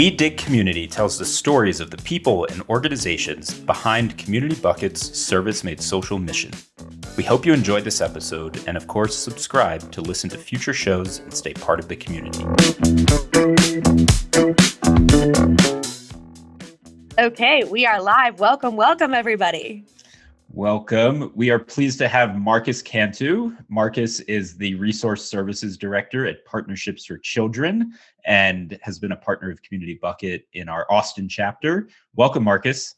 We Dig Community tells the stories of the people and organizations behind Community Bucket's service-made social mission. We hope you enjoyed this episode and, of course, subscribe to listen to future shows and stay part of the community. Okay, we are live. Welcome, everybody. Welcome. We are pleased to have Marcus Cantu. Marcus is the Resource Services Director at Partnerships for Children and has been a partner of Community Bucket in our Austin chapter. Welcome, Marcus.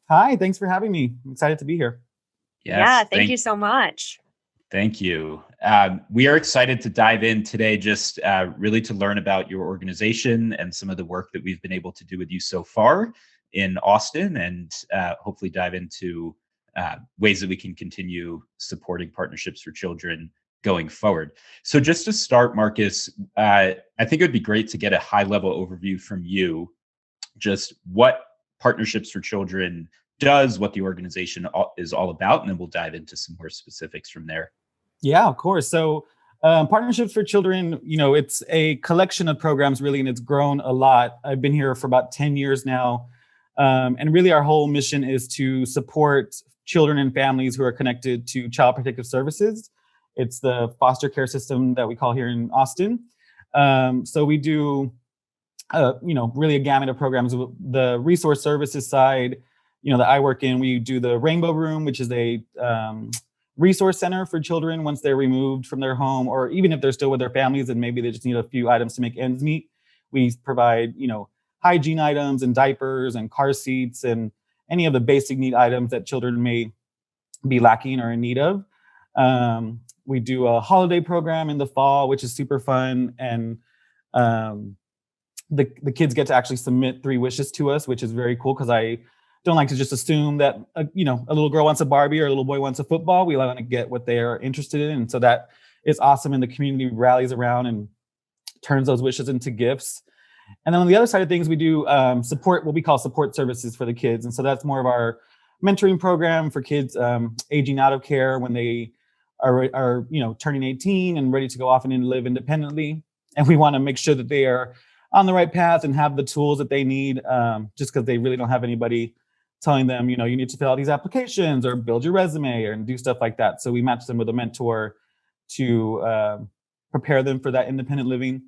Hi, thanks for having me. I'm excited to be here. Yes, thank you so much. Thank you. We are excited to dive in today, just really to learn about your organization and some of the work that we've been able to do with you so far in Austin, and hopefully dive into ways that we can continue supporting Partnerships for Children going forward. So just to start, Marcus, I think it would be great to get a high-level overview from you, just what Partnerships for Children does, what the organization is all about, and then we'll dive into some more specifics from there. Yeah, of course. So Partnerships for Children, it's a collection of programs really, and it's grown a lot. I've been here for about 10 years now. And really our whole mission is to support children and families who are connected to Child Protective Services. It's the foster care system that we call here in Austin. So we do, really a gamut of programs. The resource services side, that I work in, we do the Rainbow Room, which is a resource center for children once they're removed from their home, or even if they're still with their families and maybe they just need a few items to make ends meet. We provide, hygiene items and diapers and car seats and any of the basic need items that children may be lacking or in need of. We do a holiday program in the fall, which is super fun. And the kids get to actually submit 3 wishes to us, which is very cool because I don't like to just assume that, a little girl wants a Barbie or a little boy wants a football. We want to get what they are interested in. And so that is awesome. And the community rallies around and turns those wishes into gifts. And then on the other side of things, we do support, what we call support services for the kids. And so that's more of our mentoring program for kids aging out of care when they are turning 18 and ready to go off and live independently. And we want to make sure that they are on the right path and have the tools that they need, just because they really don't have anybody telling them, you need to fill out these applications or build your resume and do stuff like that. So we match them with a mentor to prepare them for that independent living.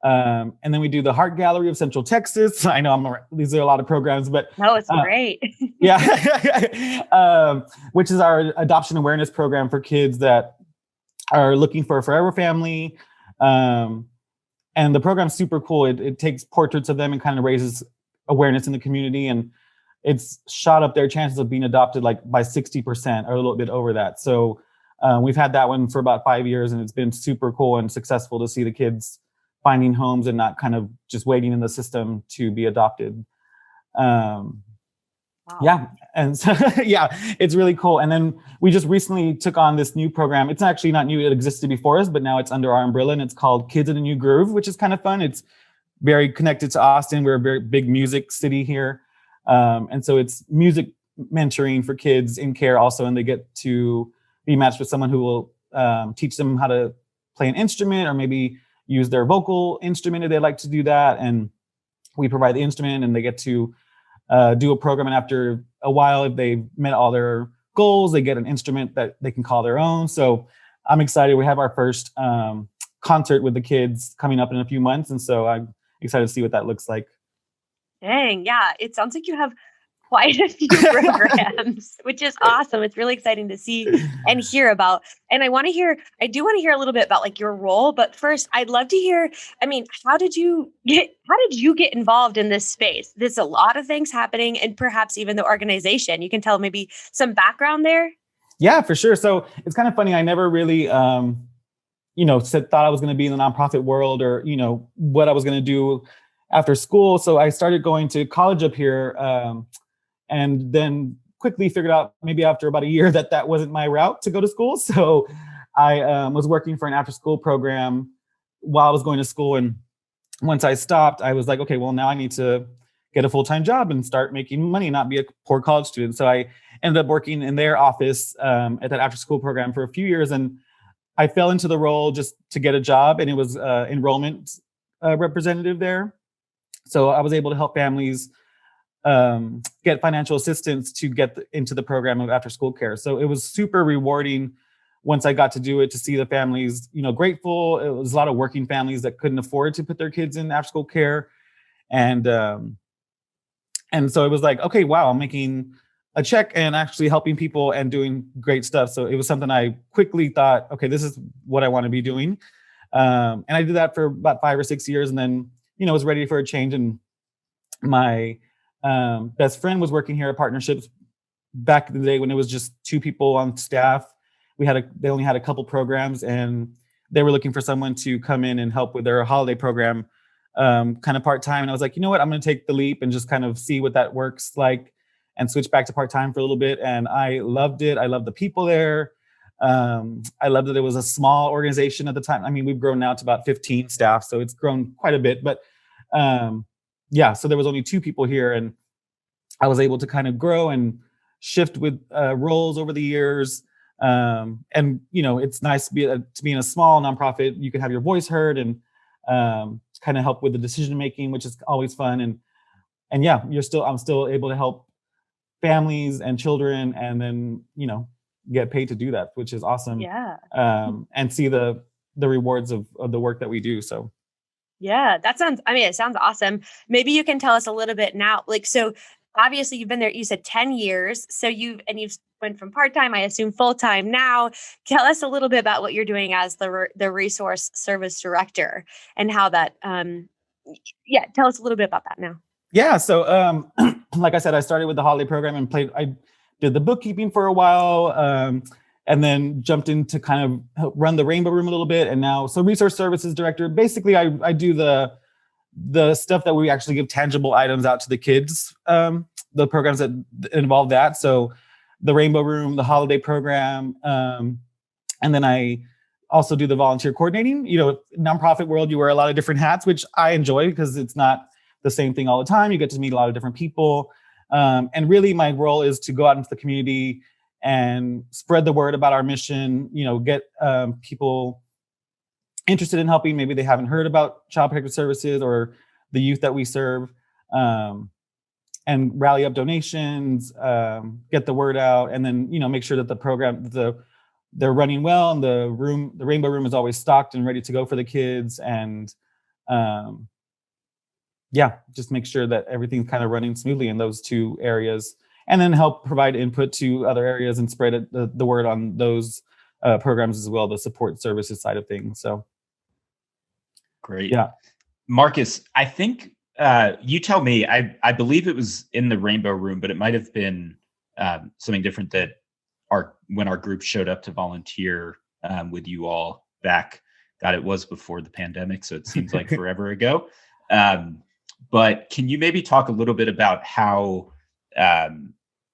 And then we do the Heart Gallery of Central Texas. I know these are a lot of programs, but no, it's great. Yeah, which is our adoption awareness program for kids that are looking for a forever family. And the program's super cool. It takes portraits of them and kind of raises awareness in the community, and it's shot up their chances of being adopted by 60% or a little bit over that. So we've had that one for about 5 years, and it's been super cool and successful to see the kids finding homes and not kind of just waiting in the system to be adopted. Wow. Yeah. And so, it's really cool. And then we just recently took on this new program. It's actually not new. It existed before us, but now it's under our umbrella, and it's called Kids in a New Groove, which is kind of fun. It's very connected to Austin. We're a very big music city here. And so it's music mentoring for kids in care also. And they get to be matched with someone who will teach them how to play an instrument or maybe use their vocal instrument if they like to do that. And we provide the instrument, and they get to do a program. And after a while, if they've met all their goals, they get an instrument that they can call their own. So I'm excited. We have our first concert with the kids coming up in a few months. And so I'm excited to see what that looks like. Dang, yeah. It sounds like you have quite a few programs, which is awesome. It's really exciting to see and hear about. And I do want to hear a little bit about your role, but first I'd love to hear, how did you get involved in this space? There's a lot of things happening, and perhaps even the organization. You can tell maybe some background there. Yeah, for sure. So it's kind of funny. I never really, thought I was going to be in the nonprofit world or, what I was going to do after school. So I started going to college up here, and then quickly figured out maybe after about a year that wasn't my route to go to school. So I was working for an after school program while I was going to school. And once I stopped, I was like, okay, well, now I need to get a full-time job and start making money, not be a poor college student. So I ended up working in their office at that after school program for a few years. And I fell into the role just to get a job, and it was enrollment representative there. So I was able to help families get financial assistance to get into the program of after school care. So it was super rewarding once I got to do it, to see the families, grateful. It was a lot of working families that couldn't afford to put their kids in after school care. And so it was like, okay, wow, I'm making a check and actually helping people and doing great stuff. So it was something I quickly thought, okay, this is what I want to be doing. And I did that for about 5 or 6 years, and then, was ready for a change. And my best friend was working here at Partnerships back in the day when it was just 2 people on staff. They only had a couple programs, and they were looking for someone to come in and help with their holiday program, kind of part-time. And I was like, you know what, I'm going to take the leap and just kind of see what that works like, and switch back to part-time for a little bit. And I loved it. I loved the people there. I loved that it was a small organization at the time. I mean, we've grown now to about 15 staff, so it's grown quite a bit. But so there was only 2 people here, and I was able to kind of grow and shift with roles over the years. And it's nice to be in a small nonprofit. You can have your voice heard and kind of help with the decision making, which is always fun. And yeah, I'm still able to help families and children, and then get paid to do that, which is awesome. Yeah. And see the rewards of the work that we do. So yeah, it sounds awesome. Maybe you can tell us a little bit now, so obviously you've been there, you said 10 years. So you've went from part-time, I assume full-time now. Tell us a little bit about what you're doing as the resource service director, and how that, tell us a little bit about that now. Yeah. So, like I said, I started with the holiday program and I did the bookkeeping for a while, and then jumped into kind of help run the Rainbow Room a little bit. And now, so resource services director, basically I do the stuff that we actually give tangible items out to the kids, the programs that involve that. So the Rainbow Room, the holiday program, and then I also do the volunteer coordinating. Nonprofit world, you wear a lot of different hats, which I enjoy because it's not the same thing all the time. You get to meet a lot of different people. And really my role is to go out into the community and spread the word about our mission, get people interested in helping. Maybe they haven't heard about Child Protective Services or the youth that we serve, and rally up donations, get the word out, and then, make sure that the program, they're running well, and the Rainbow Room is always stocked and ready to go for the kids. And just make sure that everything's kind of running smoothly in those 2 areas, and then help provide input to other areas and spread the word on those programs as well, the support services side of things. So great. Yeah. Marcus, I think you tell me, I believe it was in the Rainbow Room, but it might have been something different that when our group showed up to volunteer with you all back, God, it was before the pandemic, so it seems like forever ago. But can you maybe talk a little bit about how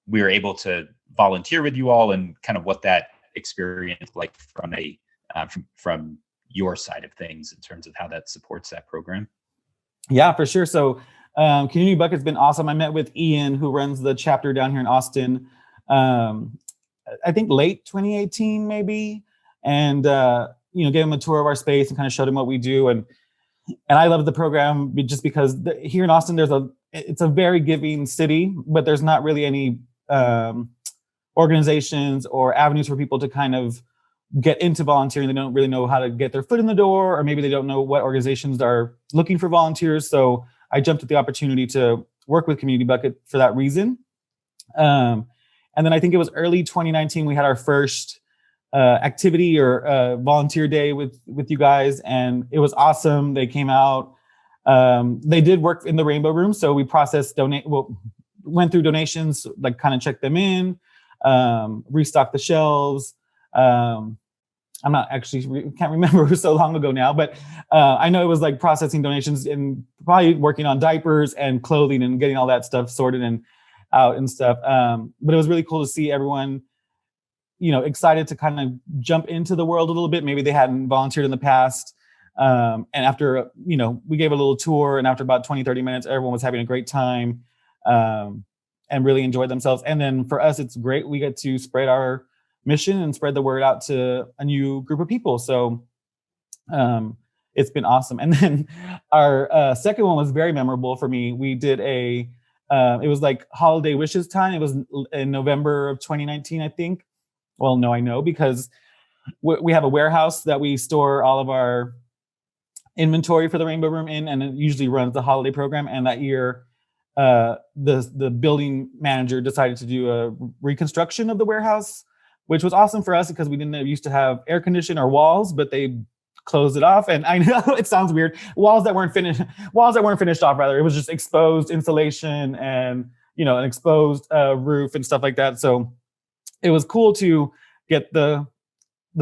we were able to volunteer with you all, and kind of what that experience like from your side of things in terms of how that supports that program? Yeah, for sure. So Community Bucket's been awesome. I met with Ian, who runs the chapter down here in Austin, I think late 2018 maybe, and gave him a tour of our space and kind of showed him what we do. And I love the program just because here in Austin, it's a very giving city, but there's not really any organizations or avenues for people to kind of get into volunteering. They don't really know how to get their foot in the door, or maybe they don't know what organizations are looking for volunteers. So I jumped at the opportunity to work with Community Bucket for that reason. And then I think it was early 2019, we had our first activity or volunteer day with you guys, and it was awesome. They came out. They did work in the Rainbow Room, so we processed went through donations, like kind of checked them in, restocked the shelves. I'm not actually can't remember, it was so long ago now, but I know it was like processing donations and probably working on diapers and clothing and getting all that stuff sorted and out and stuff. But it was really cool to see everyone, excited to kind of jump into the world a little bit. Maybe they hadn't volunteered in the past. And after, we gave a little tour, and after about 20, 30 minutes, everyone was having a great time and really enjoyed themselves. And then for us, it's great. We get to spread our mission and spread the word out to a new group of people. So it's been awesome. And then our second one was very memorable for me. We did it was like holiday wishes time. It was in November of 2019, I think. Well, no, I know, because we have a warehouse that we store all of our inventory for the Rainbow Room in, and it usually runs the holiday program. And that year, the building manager decided to do a reconstruction of the warehouse, which was awesome for us because we didn't used to have air conditioning or walls, but they closed it off. And I know it sounds weird, walls that weren't finished off, rather. It was just exposed insulation and, an exposed roof and stuff like that. So it was cool to get the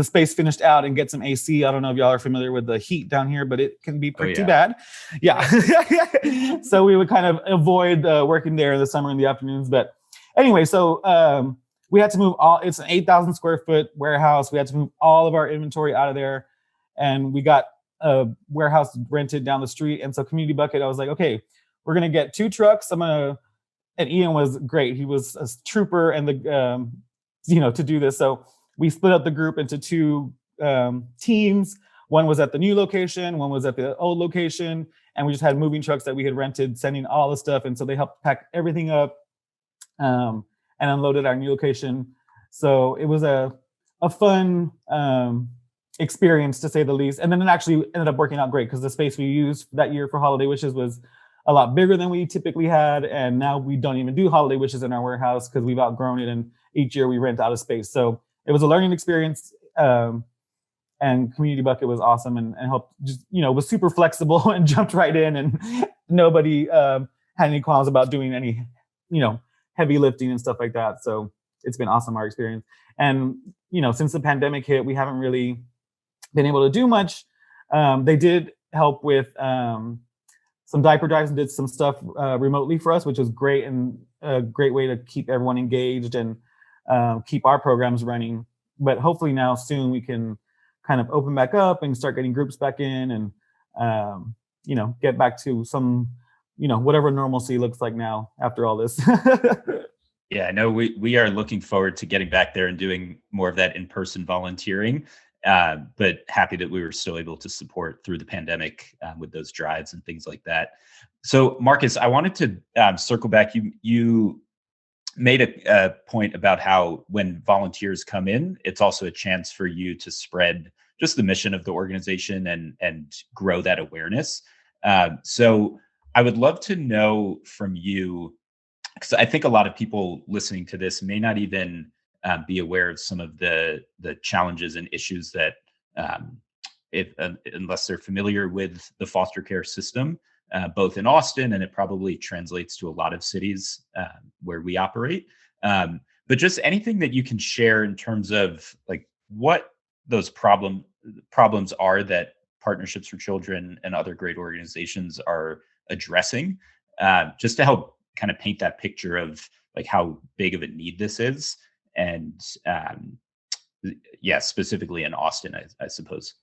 space finished out and get some AC. I don't know if y'all are familiar with the heat down here, but it can be pretty bad. Yeah. So we would kind of avoid working there in the summer in the afternoons. But anyway, so we had to move it's an 8,000 square foot warehouse. We had to move all of our inventory out of there. And we got a warehouse rented down the street. And so Community Bucket, I was like, okay, we're going to get 2 trucks. And Ian was great. He was a trooper and to do this. So we split up the group into 2 teams. One was at the new location, one was at the old location. And we just had moving trucks that we had rented, sending all the stuff. And so they helped pack everything up and unloaded our new location. So it was a fun experience, to say the least. And then it actually ended up working out great because the space we used that year for Holiday Wishes was a lot bigger than we typically had. And now we don't even do Holiday Wishes in our warehouse because we've outgrown it. And each year we rent out of space. So it was a learning experience. And Community Bucket was awesome and helped, just, was super flexible and jumped right in. And nobody had any qualms about doing any, heavy lifting and stuff like that. So it's been awesome, our experience. And, since the pandemic hit, we haven't really been able to do much. They did help with some diaper drives and did some stuff remotely for us, which was great and a great way to keep everyone engaged and keep our programs running. But hopefully now soon we can kind of open back up and start getting groups back in and, get back to some, whatever normalcy looks like now after all this. Yeah, I know we are looking forward to getting back there and doing more of that in-person volunteering. But happy that we were still able to support through the pandemic with those drives and things like that. So Marcus, I wanted to circle back. You made a point about how when volunteers come in, it's also a chance for you to spread just the mission of the organization and grow that awareness. So I would love to know from you, because I think a lot of people listening to this may not even be aware of some of the challenges and issues that, unless they're familiar with the foster care system, both in Austin, and it probably translates to a lot of cities where we operate. But just anything that you can share in terms of like what those problems are that Partnerships for Children and other great organizations are addressing, just to help kind of paint that picture of like how big of a need this is. And specifically in Austin, I suppose.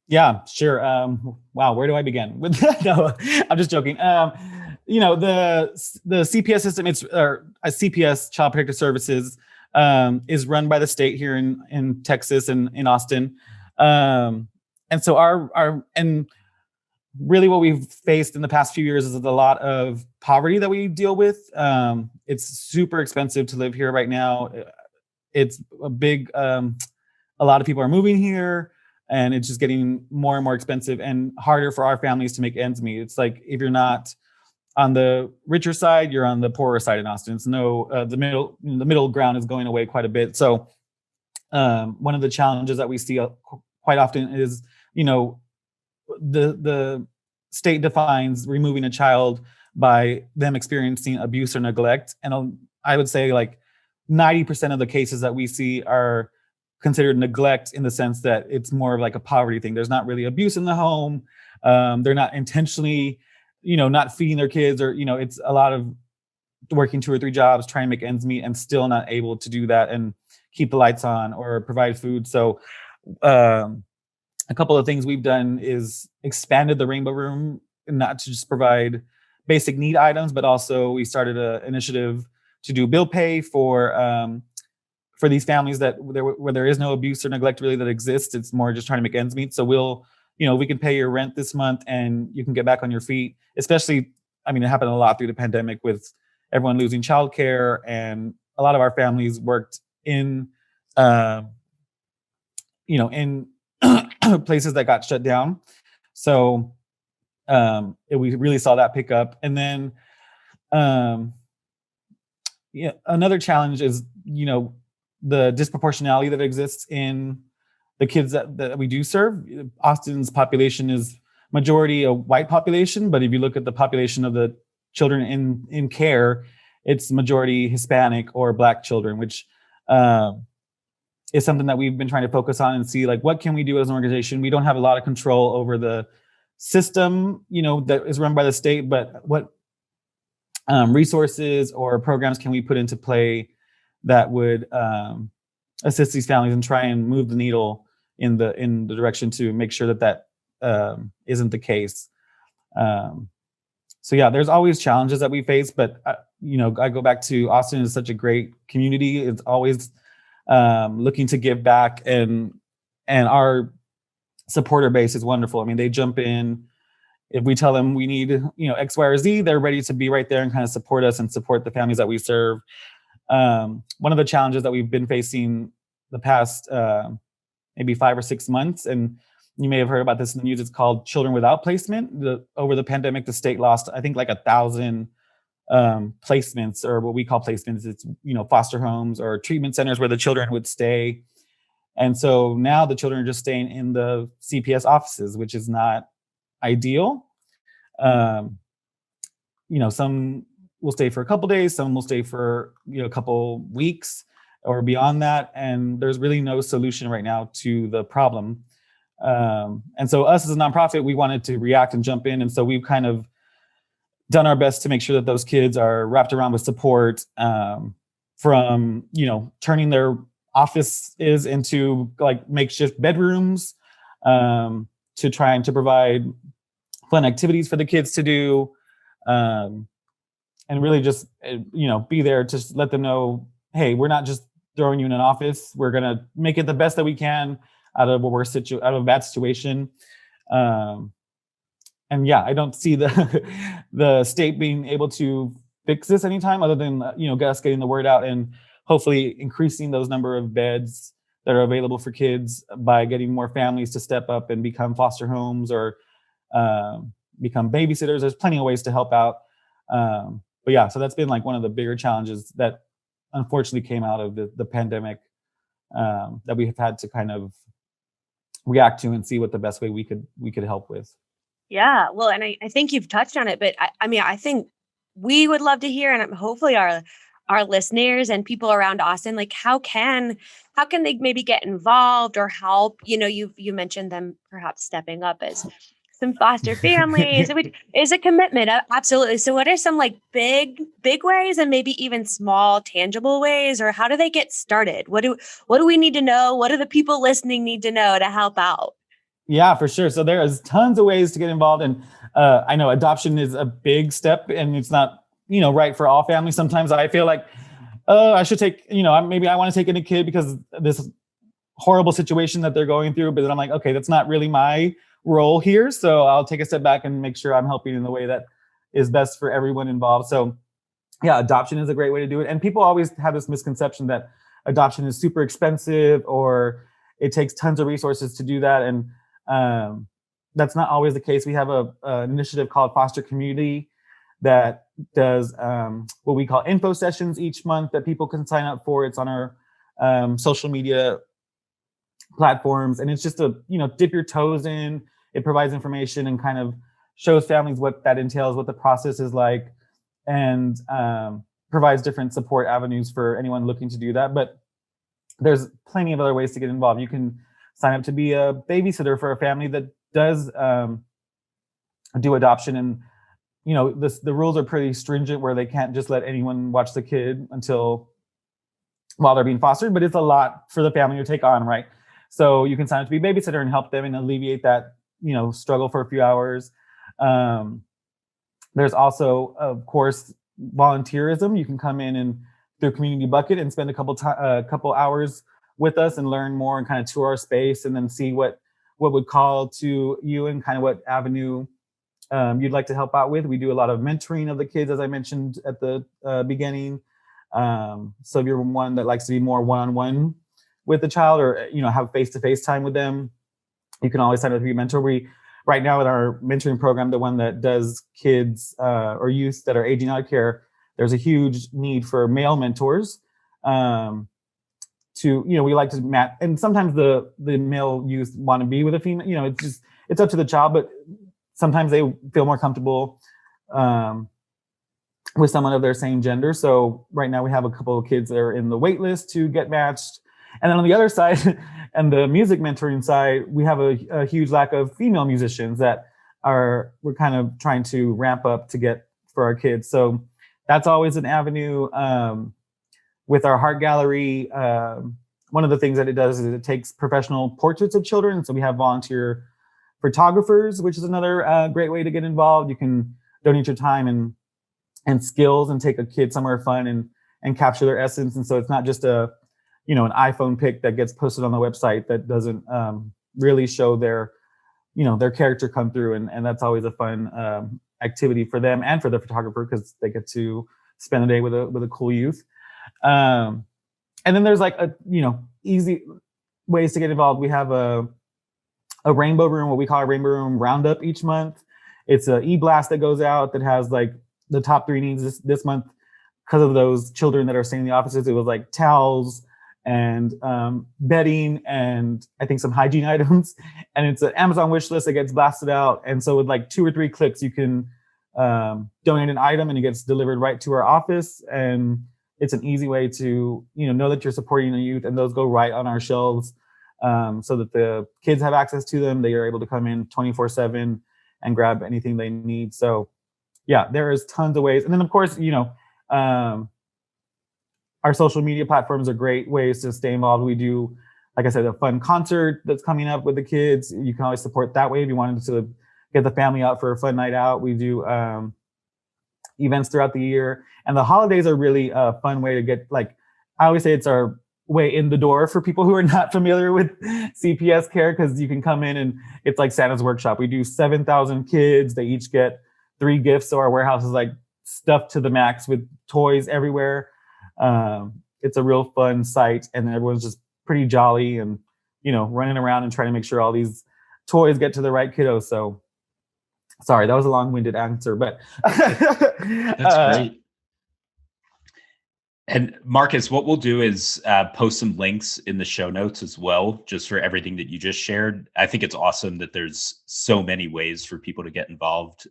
Yeah, sure. Wow, where do I begin with that? No, I'm just joking. The CPS system, it's a CPS, Child Protective Services, is run by the state here in Texas and in Austin. And so and really what we've faced in the past few years is a lot of poverty that we deal with. It's super expensive to live here right now. It's a big, a lot of people are moving here and it's just getting more and more expensive and harder for our families to make ends meet. It's like, if you're not on the richer side, you're on the poorer side in Austin. It's the middle ground is going away quite a bit. So one of the challenges that we see quite often is, the state defines removing a child by them experiencing abuse or neglect. And I would say like 90% of the cases that we see are considered neglect in the sense that it's more of like a poverty thing. There's not really abuse in the home. They're not intentionally, not feeding their kids, or, it's a lot of working 2 or 3 jobs, trying to make ends meet and still not able to do that and keep the lights on or provide food. So a couple of things we've done is expanded the Rainbow Room, not to just provide basic need items, but also we started an initiative to do bill pay for these families where there is no abuse or neglect really that exists. It's more just trying to make ends meet. So we'll we can pay your rent this month and you can get back on your feet. Especially, I mean, it happened a lot through the pandemic with everyone losing childcare, and a lot of our families worked in, in places that got shut down. So we really saw that pick up. And then, another challenge is, the disproportionality that exists in the kids that we do serve. Austin's population is majority a white population, but if you look at the population of the children in care, it's majority Hispanic or Black children, which is something that we've been trying to focus on and see, like, what can we do as an organization? We don't have a lot of control over the system, that is run by the state, but what resources or programs can we put into play that would assist these families and try and move the needle in the direction to make sure that isn't the case. So yeah, there's always challenges that we face, but I go back to Austin is such a great community. It's always looking to give back, and our supporter base is wonderful. I mean, they jump in. If we tell them we need, X, Y, or Z, they're ready to be right there and kind of support us and support the families that we serve. One of the challenges that we've been facing the past maybe 5 or 6 months, and you may have heard about this in the news, it's called Children Without Placement. Over the pandemic, the state lost, I think, like 1,000 placements, or what we call placements. It's, foster homes or treatment centers where the children would stay. And so now the children are just staying in the CPS offices, which is not ideal. Some will stay for a couple days, some will stay for a couple weeks or beyond that, and there's really no solution right now to the problem. And so us as a nonprofit, we wanted to react and jump in, and so we've kind of done our best to make sure that those kids are wrapped around with support, from turning their offices into like makeshift bedrooms, to trying to provide fun activities for the kids to do, and really just be there to let them know, hey, we're not just throwing you in an office. We're gonna make it the best that we can out of out of a bad situation. And yeah, I don't see the state being able to fix this anytime, other than us getting the word out and hopefully increasing those number of beds that are available for kids by getting more families to step up and become foster homes or become babysitters. There's plenty of ways to help out. But yeah, so that's been like one of the bigger challenges that unfortunately came out of the pandemic, that we have had to kind of react to and see what the best way we could help with. Yeah, well, and I think you've touched on it, but I think we would love to hear, and hopefully our listeners and people around Austin, like how can they maybe get involved or help? You mentioned them perhaps stepping up as some foster families, which is a commitment. Absolutely. So what are some like big ways, and maybe even small, tangible ways, or how do they get started? What do we need to know? What do the people listening need to know to help out? Yeah, for sure. So there is tons of ways to get involved. And I know adoption is a big step, and it's not, right for all families. Sometimes I feel like, I should take, maybe I want to take in a kid because this horrible situation that they're going through. But then I'm like, okay, that's not really my role here. So I'll take a step back and make sure I'm helping in the way that is best for everyone involved. So yeah, adoption is a great way to do it. And people always have this misconception that adoption is super expensive or it takes tons of resources to do that. And that's not always the case. We have an initiative called Foster Community that does what we call info sessions each month that people can sign up for. It's on our social media platforms, and it's just a dip your toes in. It provides information and kind of shows families what that entails, what the process is like, and provides different support avenues for anyone looking to do that. But there's plenty of other ways to get involved. You can sign up to be a babysitter for a family that does do adoption, and the rules are pretty stringent where they can't just let anyone watch the kid while they're being fostered, but it's a lot for the family to take on, right? So you can sign up to be a babysitter and help them and alleviate that struggle for a few hours. There's also, of course, volunteerism. You can come in and through Community Bucket and spend a couple hours with us and learn more and kind of tour our space and then see what what would call to you and kind of what avenue you'd like to help out with. We do a lot of mentoring of the kids, as I mentioned at the beginning. So if you're one that likes to be more one-on-one with the child, or have face-to-face time with them, you can always sign up to be a mentor. We right now in our mentoring program, the one that does kids or youth that are aging out of care, there's a huge need for male mentors. We like to match, and sometimes the male youth want to be with a female. It's up to the child, but sometimes they feel more comfortable with someone of their same gender. So right now we have a couple of kids that are in the wait list to get matched. And then on the other side, and the music mentoring side, we have a huge lack of female musicians that we're kind of trying to ramp up to get for our kids. So that's always an avenue. With our Heart Gallery, one of the things that it does is it takes professional portraits of children. So we have volunteer photographers, which is another great way to get involved. You can donate your time and skills and take a kid somewhere fun and capture their essence. And so it's not just an iPhone pic that gets posted on the website that doesn't really show their character come through. And that's always a fun activity for them and for the photographer, because they get to spend the day with a cool youth. And then there's easy ways to get involved. We have a rainbow room, what we call a rainbow room roundup each month. It's an e-blast that goes out that has the top 3 needs this month. Because of those children that are staying in the offices, it was towels and bedding and I think some hygiene items. And it's an Amazon wish list that gets blasted out. And so with 2 or 3 clicks, you can donate an item and it gets delivered right to our office. And it's an easy way to know that you're supporting the youth, and those go right on our shelves. So that the kids have access to them. They are able to come in 24/7 and grab anything they need. So yeah, there is tons of ways. And then of course, our social media platforms are great ways to stay involved. We do, like I said, a fun concert that's coming up with the kids. You can always support that way if you wanted to get the family out for a fun night out. We do events throughout the year. And the holidays are really a fun way to get, I always say it's our way in the door for people who are not familiar with CPS care, because you can come in and it's like Santa's workshop. We do 7,000 kids. They each get 3 gifts. So our warehouse is stuffed to the max with toys everywhere. It's a real fun site, and everyone's just pretty jolly and, running around and trying to make sure all these toys get to the right kiddos. So sorry, that was a long-winded answer, but that's great. And Marcus, what we'll do is post some links in the show notes as well, just for everything that you just shared. I think it's awesome that there's so many ways for people to get involved,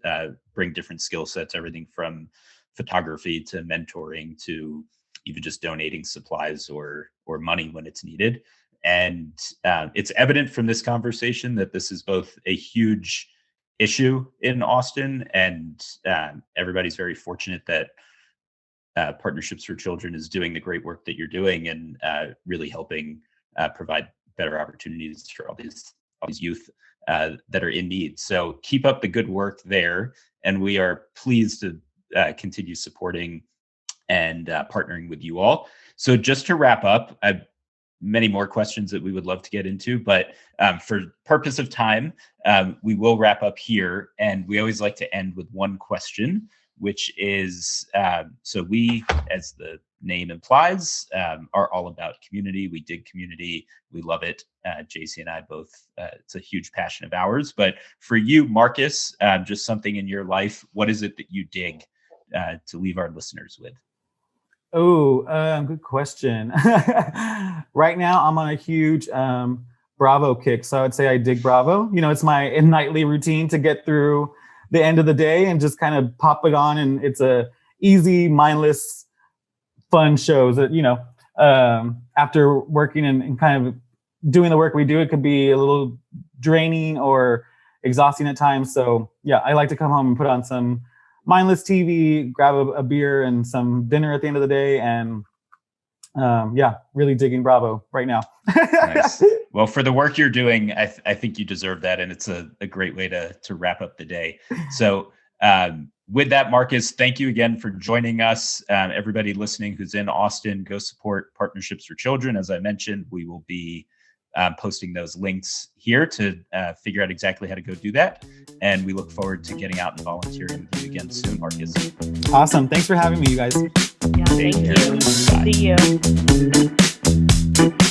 bring different skill sets, everything from photography to mentoring to even just donating supplies or money when it's needed. And it's evident from this conversation that this is both a huge issue in Austin, and everybody's very fortunate that Partnerships for Children is doing the great work that you're doing, and really helping provide better opportunities for all these youth that are in need. So keep up the good work there, and we are pleased to continue supporting and partnering with you all. So just to wrap up, many more questions that we would love to get into, but for purpose of time, we will wrap up here. And we always like to end with one question, which is, so we, as the name implies, are all about community. We dig community. We love it. JC and I both, it's a huge passion of ours. But for you, Marcus, just something in your life, what is it that you dig to leave our listeners with? Oh, good question. Right now, I'm on a huge Bravo kick. So I would say I dig Bravo. It's my nightly routine to get through the end of the day and just kind of pop it on. And it's a easy, mindless, fun shows that, after working and kind of doing the work we do, it could be a little draining or exhausting at times. So yeah, I like to come home and put on some mindless TV, grab a beer and some dinner at the end of the day. And really digging Bravo right now. Nice. Well, for the work you're doing, I think you deserve that. And it's a great way to wrap up the day. So with that, Marcus, thank you again for joining us. Everybody listening who's in Austin, go support Partnerships for Children. As I mentioned, we will be posting those links here to figure out exactly how to go do that. And we look forward to getting out and volunteering with you again soon, Marcus. Awesome. Thanks for having me, you guys. Yeah, thank you. See you.